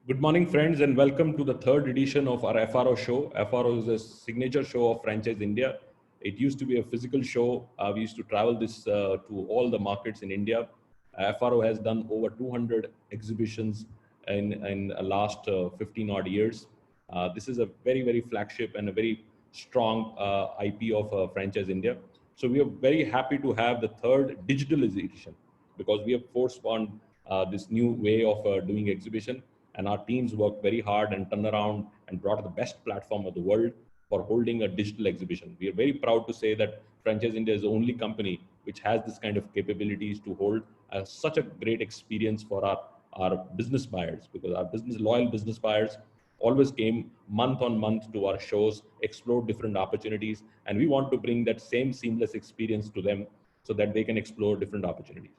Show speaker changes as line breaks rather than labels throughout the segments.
Good morning, friends, and welcome to the third edition of our FRO show. FRO is a signature show of Franchise India. It used to be a physical show. We used to travel this to all the markets in India. FRO has done over 200 exhibitions in the last 15 odd years. This is a very flagship and a very strong IP of Franchise India. So we are very happy to have the third digital edition because we have forced on this new way of doing exhibition, and our teams worked very hard and turned around and brought the best platform of the world for holding a digital exhibition. We are very proud to say that Franchise India is the only company which has this kind of capabilities to hold such a great experience for our business buyers, because our loyal business buyers always came month on month to our shows, explored different opportunities, and we want to bring that same seamless experience to them so that they can explore different opportunities.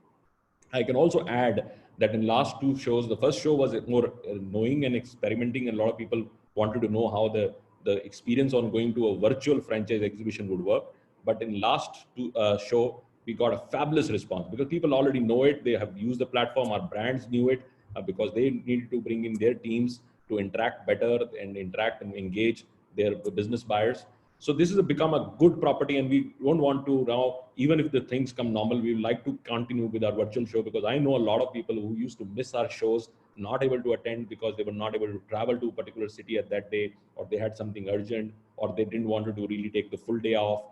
I can also add that in last two shows, the first show was more knowing and experimenting, and a lot of people wanted to know how the experience on going to a virtual franchise exhibition would work. But in last two show, we got a fabulous response because people already know it. They have used the platform. Our brands knew it because they needed to bring in their teams to interact better and interact and engage their business buyers. So this has become a good property, and we don't want to now, even if the things come normal, we would like to continue with our virtual show, because I know a lot of people who used to miss our shows, not able to attend because they were not able to travel to a particular city at that day, or they had something urgent, or they didn't want to really take the full day off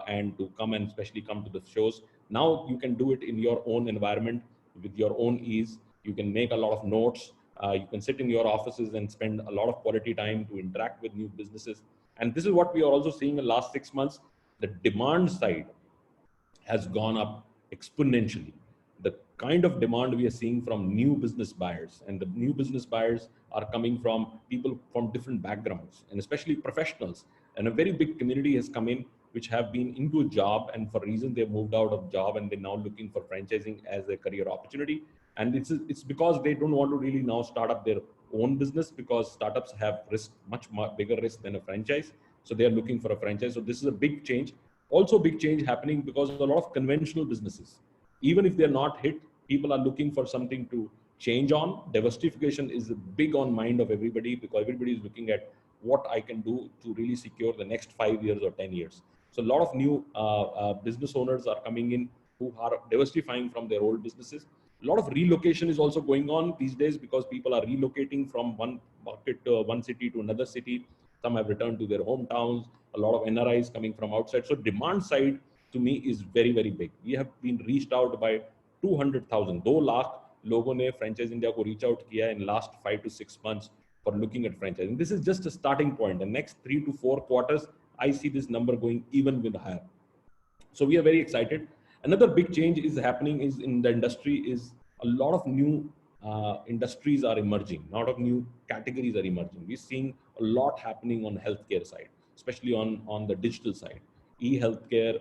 and to come and especially come to the shows. Now you can do it in your own environment with your own ease. You can make a lot of notes. You can sit in your offices and spend a lot of quality time to interact with new businesses. And this is what we are also seeing in the last 6 months. The demand side has gone up exponentially. The kind of demand we are seeing from new business buyers, and the new business buyers are coming from people from different backgrounds, and especially professionals. And a very big community has come in, which have been into a job, and for reason they've moved out of job and they're now looking for franchising as a career opportunity. And it's because they don't want to really now start up their own business, because startups have risk, much bigger risk than a franchise. So they are looking for a franchise. So this is a big change. Also big change happening because a lot of conventional businesses, even if they're not hit, people are looking for something to change on. Diversification is big on mind of everybody, because everybody is looking at what I can do to really secure the next 5 years or 10 years. So a lot of new business owners are coming in who are diversifying from their old businesses. A lot of relocation is also going on these days, because people are relocating from one market to one city to another city. Some have returned to their hometowns. A lot of NRIs coming from outside. So demand side to me is very big. We have been reached out by 200,000, 2 lakh लोगों ने franchise India को reach out किया in last 5 to 6 months for looking at franchising. This is just a starting point. The next 3 to 4 quarters, I see this number going even with higher. So we are very excited. Another big change is happening is in the industry is a lot of new industries are emerging. A lot of new categories are emerging. We're seeing a lot happening on healthcare side, especially on the digital side. E-healthcare,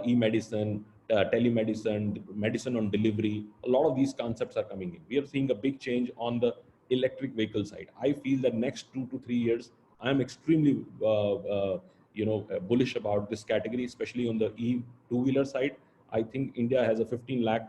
e-medicine, telemedicine, medicine on delivery. A lot of these concepts are coming in. We are seeing a big change on the electric vehicle side. I feel that next 2 to 3 years, I am extremely bullish about this category, especially on the two-wheeler side. I think India has a 15 lakh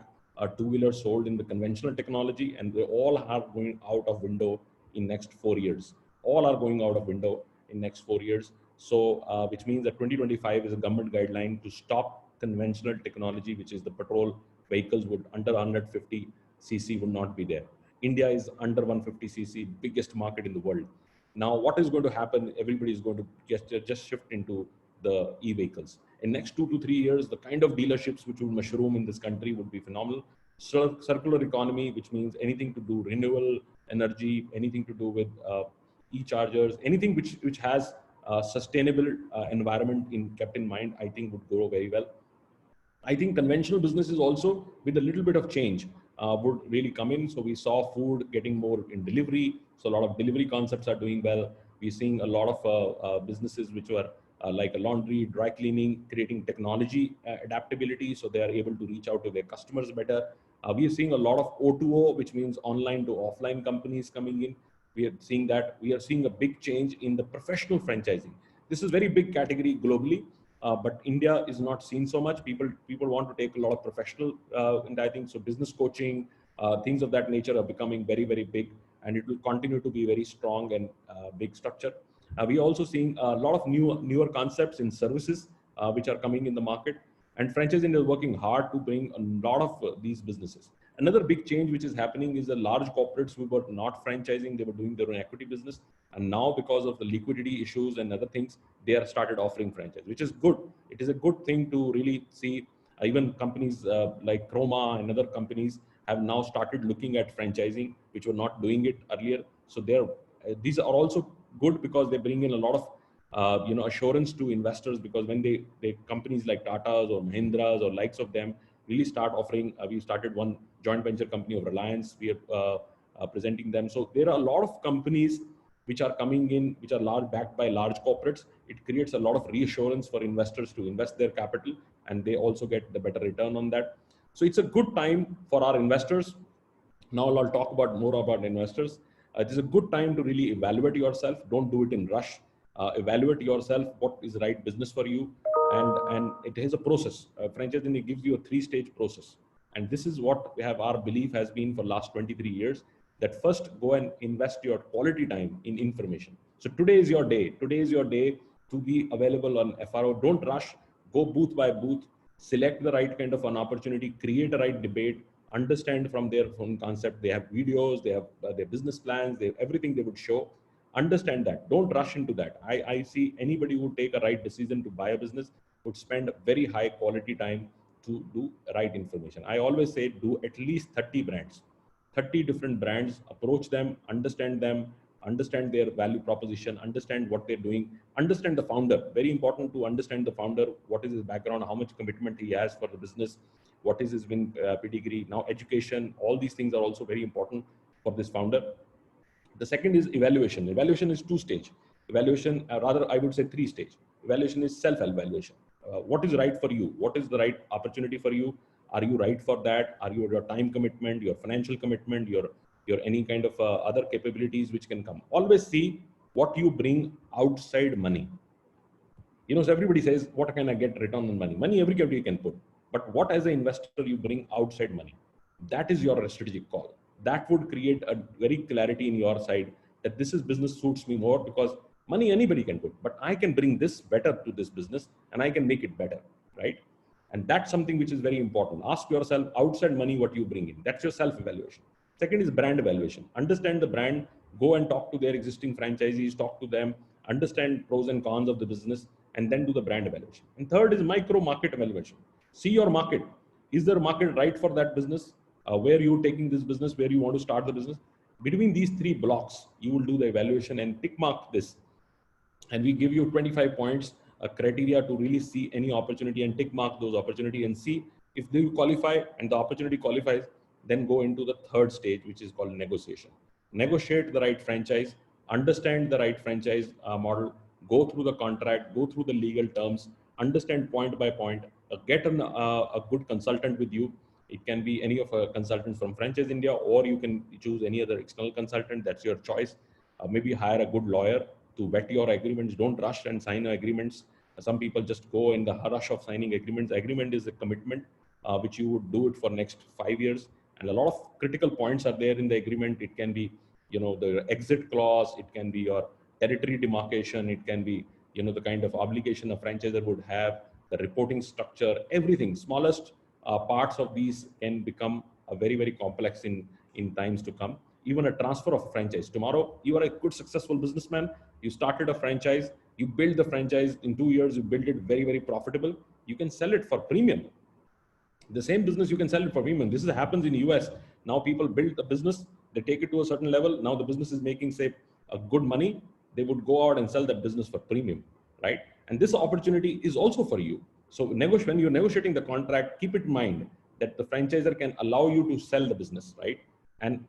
two-wheelers sold in the conventional technology, and they all are going out of window in next 4 years. All are going out of window in next 4 years. So, which means that 2025 is a government guideline to stop conventional technology, which is the petrol vehicles would under 150 cc would not be there. India is under 150 cc, biggest market in the world. Now, what is going to happen? Everybody is going to just shift into the e-vehicles. In next 2 to 3 years, the kind of dealerships which will mushroom in this country would be phenomenal. Circular economy, which means anything to do renewable energy, anything to do with e-chargers, anything which has sustainable environment kept in mind, I think would grow very well. I think conventional businesses also, with a little bit of change, would really come in. So we saw food getting more in delivery. So a lot of delivery concepts are doing well. We're seeing a lot of businesses which were like a laundry, dry cleaning, creating technology adaptability, so they are able to reach out to their customers better. We are seeing a lot of O2O, which means online to offline companies coming in. We are seeing that. We are seeing a big change in the professional franchising. This is very big category globally. But India is not seen so much. People want to take a lot of professional, and I think so. Business coaching, things of that nature are becoming very big. and it will continue to be very strong and big structure. We are also seeing a lot of newer concepts in services which are coming in the market, and Franchise India is working hard to bring a lot of these businesses. Another big change which is happening is the large corporates who were not franchising, they were doing their own equity business. And now because of the liquidity issues and other things, they are started offering franchise, which is good. It is a good thing to really see. Even companies like Chroma and other companies have now started looking at franchising, which were not doing it earlier. So these are also good because they bring in a lot of assurance to investors, because when they companies like Tatas or Mahindras or likes of them really start offering, we started one joint venture company of Reliance, we are presenting them. So there are a lot of companies which are coming in, which are backed by large corporates. It creates a lot of reassurance for investors to invest their capital, and they also get the better return on that. So it's a good time for our investors. Now I'll talk about more about investors. It is a good time to really evaluate yourself. Don't do it in rush. Evaluate yourself what is the right business for you, and it has a process. Franchise India gives you a 3-stage process, and this is what we have. Our belief has been for last 23 years that first go and invest your quality time in information. So today is your day. Today is your day to be available on FRO. Don't rush. Go booth by booth. Select the right kind of an opportunity. Create a right debate. Understand from their own concept. They have videos. They have their business plans. They have everything they would show. Understand that. Don't rush into that. I see anybody who would take a right decision to buy a business would spend very high quality time to do right information. I always say do at least 30 brands. 30 different brands, approach them, understand their value proposition, understand what they're doing, understand the founder. Very important to understand the founder, what is his background, how much commitment he has for the business, what is his pedigree. Now, education, all these things are also very important for this founder. The second is evaluation. Evaluation is 2-stage. Evaluation, rather, I would say 3-stage. Evaluation is self-evaluation. What is right for you? What is the right opportunity for you? Are you right for that? Are you your time commitment, your financial commitment, your any kind of other capabilities which can come? Always see what you bring outside money. So everybody says, what can I get return on money? Money everybody can put. But what as an investor you bring outside money? That is your strategic call. That would create a very clarity in your side that this is business suits me more, because money anybody can put, but I can bring this better to this business and I can make it better, right? And that's something which is very important. Ask yourself outside money what you bring in. That's your self-evaluation. Second is brand evaluation. Understand the brand. Go and talk to their existing franchisees, talk to them, understand pros and cons of the business, and then do the brand evaluation. And third is micro market evaluation. See your market. Is there a market right for that business? Where you're taking this business, where you want to start the business? Between these 3 blocks, you will do the evaluation and tick mark this. And we give you 25 points, a criteria to really see any opportunity and tick mark those opportunity and see if they qualify and the opportunity qualifies, then go into the 3rd stage, which is called negotiation. Negotiate the right franchise, understand the right franchise model, go through the contract, go through the legal terms, understand point by point, get a good consultant with you. It can be any of a consultant from Franchise India, or you can choose any other external consultant. That's your choice. Maybe hire a good lawyer to vet your agreements. Don't rush and sign agreements. Some people just go in the rush of signing agreements. Agreement is a commitment which you would do it for next 5 years. And a lot of critical points are there in the agreement. It can be, the exit clause. It can be your territory demarcation. It can be, the kind of obligation a franchisor would have, the reporting structure, everything. Smallest parts of these can become a very, very complex in times to come. Even a transfer of franchise. Tomorrow, you are a good, successful businessman. You started a franchise. You build the franchise in 2 years. You build it very, very profitable. You can sell it for premium. The same business, you can sell it for premium. This happens in the US. Now people build a business. They take it to a certain level. Now the business is making, say, a good money. They would go out and sell that business for premium, right? And this opportunity is also for you. So when you're negotiating the contract, keep it in mind that the franchisor can allow you to sell the business, right? And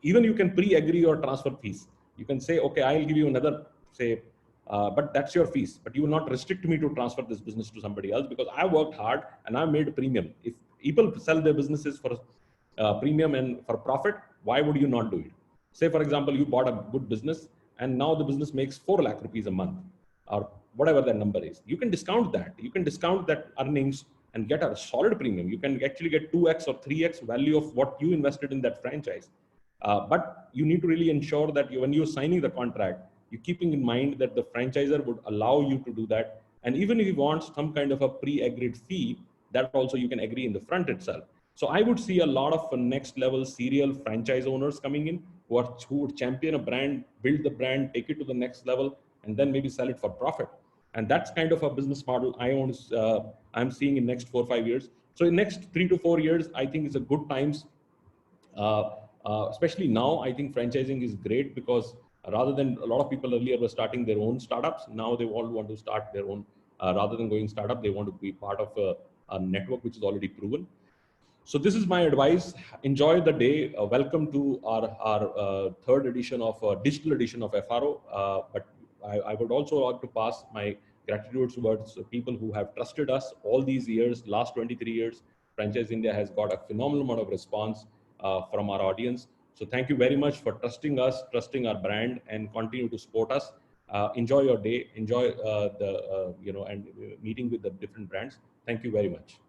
even you can pre-agree your transfer fees. You can say, okay, I'll give you another, say, but that's your fees. But you will not restrict me to transfer this business to somebody else, because I worked hard and I made a premium. If people sell their businesses for premium and for profit, why would you not do it? Say, for example, you bought a good business and now the business makes 4 lakh rupees a month, or whatever that number is. You can discount that. You can discount that earnings and get a solid premium. You can actually get 2x or 3x value of what you invested in that franchise. But you need to really ensure that when you're signing the contract, you're keeping in mind that the franchisor would allow you to do that. And even if you want some kind of a pre-agreed fee, that also you can agree in the front itself. So I would see a lot of next level serial franchise owners coming in who would champion a brand, build the brand, take it to the next level, and then maybe sell it for profit. And that's kind of a business model I'm seeing in next 4 or 5 years. So in next 3 to 4 years, I think it's a good times. Especially now, I think franchising is great because rather than a lot of people earlier were starting their own startups, now they all want to start their own. Rather than going startup, they want to be part of a network which is already proven. So this is my advice. Enjoy the day. Welcome to our third edition of digital edition of FRO. But I would also like to pass my gratitude towards people who have trusted us all these years, last 23 years. Franchise India has got a phenomenal amount of response from our audience. So thank you very much for trusting us, trusting our brand, and continue to support us. Enjoy your day. Enjoy and meeting with the different brands. Thank you very much.